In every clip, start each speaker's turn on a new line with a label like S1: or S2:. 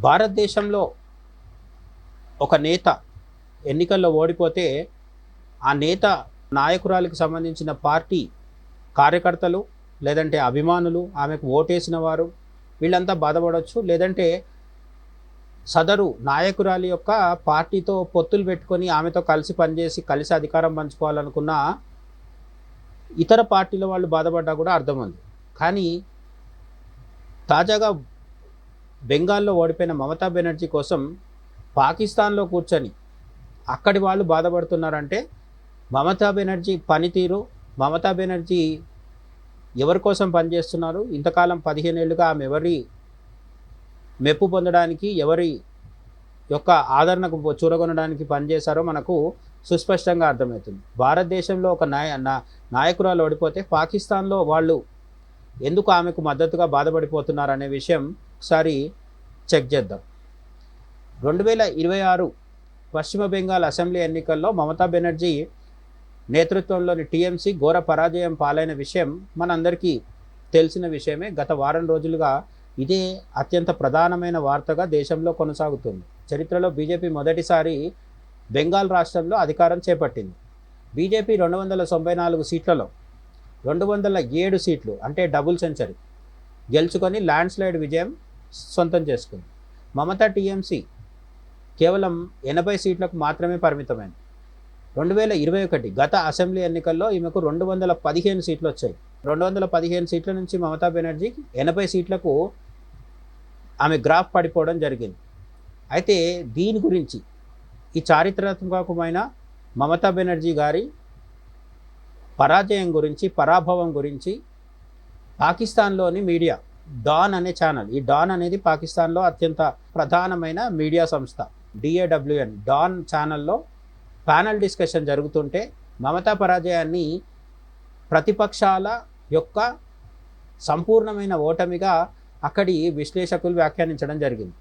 S1: భారతదేశంలో ఒక నేత ఎన్నికల్లో ఓడిపోతే ఆ నేత నాయకురాలికి సంబంధించిన పార్టీ కార్యకర్తలు లేదంటే అభిమానులు ఆమెకు ఓటేసిన వారు వీళ్ళంతా బాధపడవచ్చు. లేదంటే సదరు నాయకురాలి యొక్క పార్టీతో పొత్తులు పెట్టుకొని ఆమెతో కలిసి పనిచేసి కలిసి అధికారం పంచుకోవాలనుకున్న ఇతర పార్టీల వాళ్ళు బాధపడ్డా కూడా అర్థం ఉంది. కానీ తాజాగా బెంగాల్లో ఓడిపోయిన మమతా బెనర్జీ కోసం పాకిస్తాన్లో కూర్చొని అక్కడి వాళ్ళు బాధపడుతున్నారంటే మమతా బెనర్జీ పనితీరు, మమతా బెనర్జీ ఎవరి కోసం పనిచేస్తున్నారు, ఇంతకాలం 15 ఏళ్ళుగా ఆమె ఎవరి మెప్పు పొందడానికి, ఎవరి యొక్క ఆదరణకు చూరగొనడానికి పనిచేశారో మనకు సుస్పష్టంగా అర్థమవుతుంది. భారతదేశంలో ఒక నాయకురాలు ఓడిపోతే పాకిస్తాన్లో వాళ్ళు ఎందుకు ఆమెకు మద్దతుగా బాధపడిపోతున్నారు అనే విషయం ఒకసారి చెక్ చేద్దాం. 2026 పశ్చిమ బెంగాల్ అసెంబ్లీ ఎన్నికల్లో మమతా బెనర్జీ నేతృత్వంలోని టీఎంసీ ఘోర పరాజయం పాలైన విషయం మనందరికీ తెలిసిన విషయమే. గత వారం రోజులుగా ఇదే అత్యంత ప్రధానమైన వార్తగా దేశంలో కొనసాగుతుంది. చరిత్రలో బీజేపీ మొదటిసారి బెంగాల్ రాష్ట్రంలో అధికారం చేపట్టింది. బీజేపీ 294 సీట్లలో 207 సీట్లు అంటే డబుల్ సెంచరీ గెలుచుకొని ల్యాండ్ స్లైడ్ విజయం సొంతం చేసుకుంది. మమతా టీఎంసీ కేవలం 80 సీట్లకు మాత్రమే పరిమితమైంది. 2021 గత అసెంబ్లీ ఎన్నికల్లో ఈమెకు 215 సీట్లు వచ్చాయి. 215 సీట్ల నుంచి మమతా బెనర్జీకి 80 సీట్లకు ఆమె గ్రాఫ్ పడిపోవడం జరిగింది. అయితే దీని గురించి ఈ చారిత్రాత్మకమైన మమతా బెనర్జీ గారి పరాజయం గురించి, పరాభవం గురించి పాకిస్తాన్లోని మీడియా డాన్ అనే ఛానల్, ఈ డాన్ అనేది పాకిస్తాన్లో అత్యంత ప్రధానమైన మీడియా సంస్థ, DAWN డాన్ ఛానల్లో ప్యానల్ డిస్కషన్ జరుగుతుంటే మమతా పరాజయాన్ని ప్రతిపక్షాల యొక్క సంపూర్ణమైన ఓటమిగా అక్కడి విశ్లేషకులు వ్యాఖ్యానించడం జరిగింది.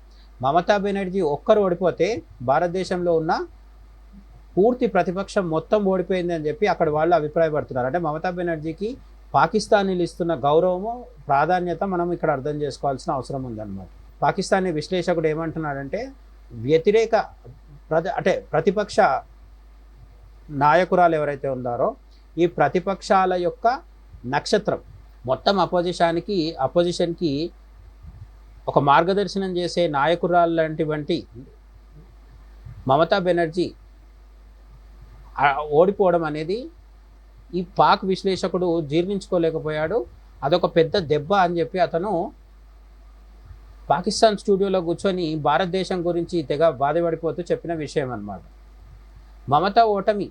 S1: మమతా బెనర్జీ ఒక్కరు ఓడిపోతే భారతదేశంలో ఉన్న పూర్తి ప్రతిపక్షం మొత్తం ఓడిపోయింది అని చెప్పి అక్కడ వాళ్ళు అభిప్రాయపడుతున్నారు. అంటే మమతా బెనర్జీకి పాకిస్తానీలు ఇస్తున్న గౌరవము, ప్రాధాన్యత మనం ఇక్కడ అర్థం చేసుకోవాల్సిన అవసరం ఉందన్నమాట. పాకిస్తానీ విశ్లేషకుడు ఏమంటున్నాడంటే ప్రతిపక్ష నాయకురాలు ఎవరైతే ఉన్నారో ఈ ప్రతిపక్షాల యొక్క నక్షత్రం మొత్తం అపోజిషన్కి ఒక మార్గదర్శనం చేసే నాయకురాలు లాంటివంటి మమతా బెనర్జీ ఓడిపోవడం అనేది ఈ పాక్ విశ్లేషకుడు జీర్ణించుకోలేకపోయాడు. అదొక పెద్ద దెబ్బ అని చెప్పి అతను పాకిస్తాన్ స్టూడియోలో కూర్చొని భారతదేశం గురించి తెగ బాధపడిపోతూ చెప్పిన విషయం అన్నమాట. మమతా ఓటమి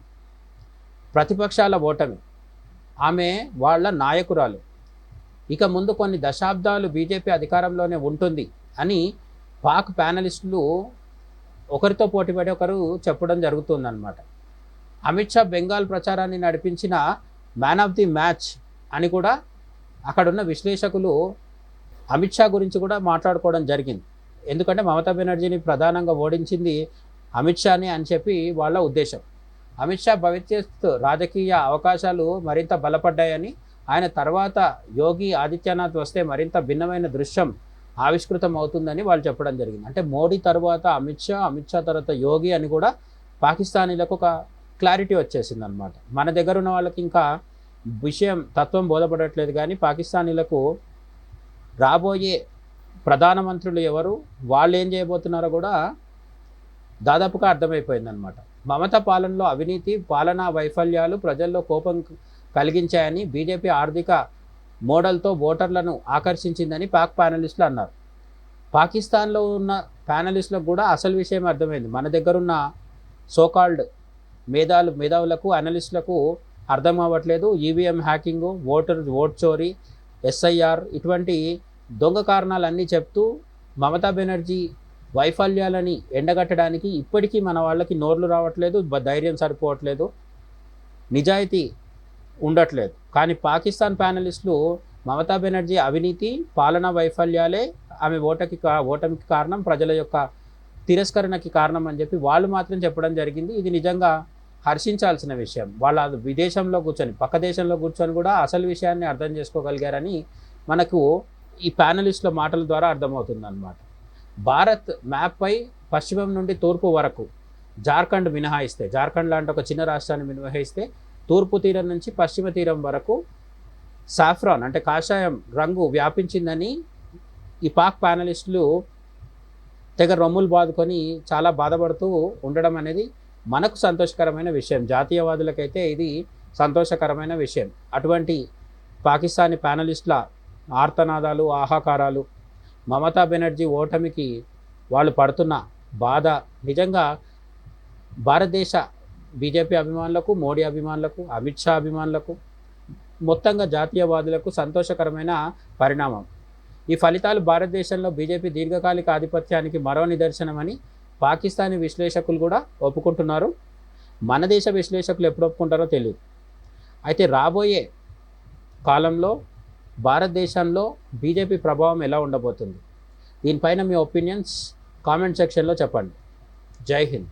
S1: ప్రతిపక్షాల ఓటమి, ఆమె వాళ్ళ నాయకురాలు, ఇక ముందు కొన్ని దశాబ్దాలు బీజేపీ అధికారంలోనే ఉంటుంది అని పాక్ ప్యానలిస్టులు ఒకరితో పోటీపడి ఒకరు చెప్పడం జరుగుతుందన్నమాట. అమిత్ షా బెంగాల్ ప్రచారాన్ని నడిపించిన మ్యాన్ ఆఫ్ ది మ్యాచ్ అని కూడా అక్కడున్న విశ్లేషకులు అమిత్ షా గురించి కూడా మాట్లాడుకోవడం జరిగింది. ఎందుకంటే మమతా బెనర్జీని ప్రధానంగా ఓడించింది అమిత్ షాని అని చెప్పి వాళ్ళ ఉద్దేశం. అమిత్ షా భవిష్యత్ రాజకీయ అవకాశాలు మరింత బలపడ్డాయని, ఆయన తర్వాత యోగి ఆదిత్యనాథ్ వస్తే మరింత భిన్నమైన దృశ్యం ఆవిష్కృతం అవుతుందని వాళ్ళు చెప్పడం జరిగింది. అంటే మోడీ తర్వాత అమిత్ షా తర్వాత యోగి అని కూడా పాకిస్తానీలకు ఒక క్లారిటీ వచ్చేసింది అనమాట. మన దగ్గర ఉన్న వాళ్ళకి ఇంకా తత్వం బోధపడట్లేదు, కానీ పాకిస్తానీలకు రాబోయే ప్రధానమంత్రులు ఎవరు, వాళ్ళు ఏం చేయబోతున్నారో కూడా దాదాపుగా అర్థమైపోయిందనమాట. మమతా పాలనలో అవినీతి, పాలనా వైఫల్యాలు ప్రజల్లో కోపం కలిగించాయని, బీజేపీ ఆర్థిక మోడల్తో ఓటర్లను ఆకర్షించిందని పాక్ ప్యానలిస్టులు అన్నారు. పాకిస్తాన్లో ఉన్న ప్యానలిస్టులకు కూడా అసలు విషయం అర్థమైంది. మన దగ్గరున్న సోకాల్డ్ మేధావులకు, అనలిస్టులకు అర్థం అవ్వట్లేదు. ఈవీఎం హ్యాకింగు, ఓట్ చోరీ, SIR ఇటువంటి దొంగ కారణాలన్నీ చెప్తూ మమతా బెనర్జీ వైఫల్యాలని ఎండగట్టడానికి ఇప్పటికీ మన వాళ్ళకి నోర్లు రావట్లేదు, ధైర్యం సరిపోవట్లేదు, నిజాయితీ ఉండట్లేదు. కానీ పాకిస్తాన్ ప్యానలిస్టులు మమతా బెనర్జీ అవినీతి, పాలనా వైఫల్యాలే ఆమె ఓటమికి కారణం, ప్రజల యొక్క తిరస్కరణకి కారణం అని చెప్పి వాళ్ళు మాత్రం చెప్పడం జరిగింది. ఇది నిజంగా హర్షించాల్సిన విషయం. వాళ్ళ విదేశంలో కూర్చొని, పక్క దేశంలో కూర్చొని కూడా అసలు విషయాన్ని అర్థం చేసుకోగలిగారని మనకు ఈ ప్యానలిస్టుల మాటల ద్వారా అర్థమవుతుంది అన్నమాట. భారత్ మ్యాప్పై పశ్చిమం నుండి తూర్పు వరకు జార్ఖండ్ మినహాయిస్తే, జార్ఖండ్ లాంటి ఒక చిన్న రాష్ట్రాన్ని మినహాయిస్తే తూర్పు తీరం నుంచి పశ్చిమ తీరం వరకు సాఫ్రాన్ అంటే కాషాయం రంగు వ్యాపించిందని ఈ పాక్ ప్యానలిస్టులు తెగ రొమ్ములు బాదుకొని చాలా బాధపడుతూ ఉండడం అనేది మనకు సంతోషకరమైన విషయం. జాతీయవాదులకైతే ఇది సంతోషకరమైన విషయం. అటువంటి పాకిస్తానీ ప్యానలిస్టుల ఆర్తనాదాలు, ఆహాకారాలు, మమతా బెనర్జీ ఓటమికి వాళ్ళు పడుతున్న బాధ నిజంగా భారతదేశ బీజేపీ అభిమానులకు, మోడీ అభిమానులకు, అమిత్ షా అభిమానులకు, మొత్తంగా జాతీయవాదులకు సంతోషకరమైన పరిణామం. ఈ ఫలితాలు భారతదేశంలో బీజేపీ దీర్ఘకాలిక ఆధిపత్యానికి మరో నిదర్శనమని పాకిస్తానీ విశ్లేషకులు కూడా ఒప్పుకుంటున్నారు. మన దేశ విశ్లేషకులు ఎప్పుడు ఒప్పుకుంటారో తెలియదు. అయితే రాబోయే కాలంలో భారతదేశంలో బీజేపీ ప్రభావం ఎలా ఉండబోతుంది, దీనిపైన మీ ఒపీనియన్స్ కామెంట్ సెక్షన్లో చెప్పండి. జై హింద్.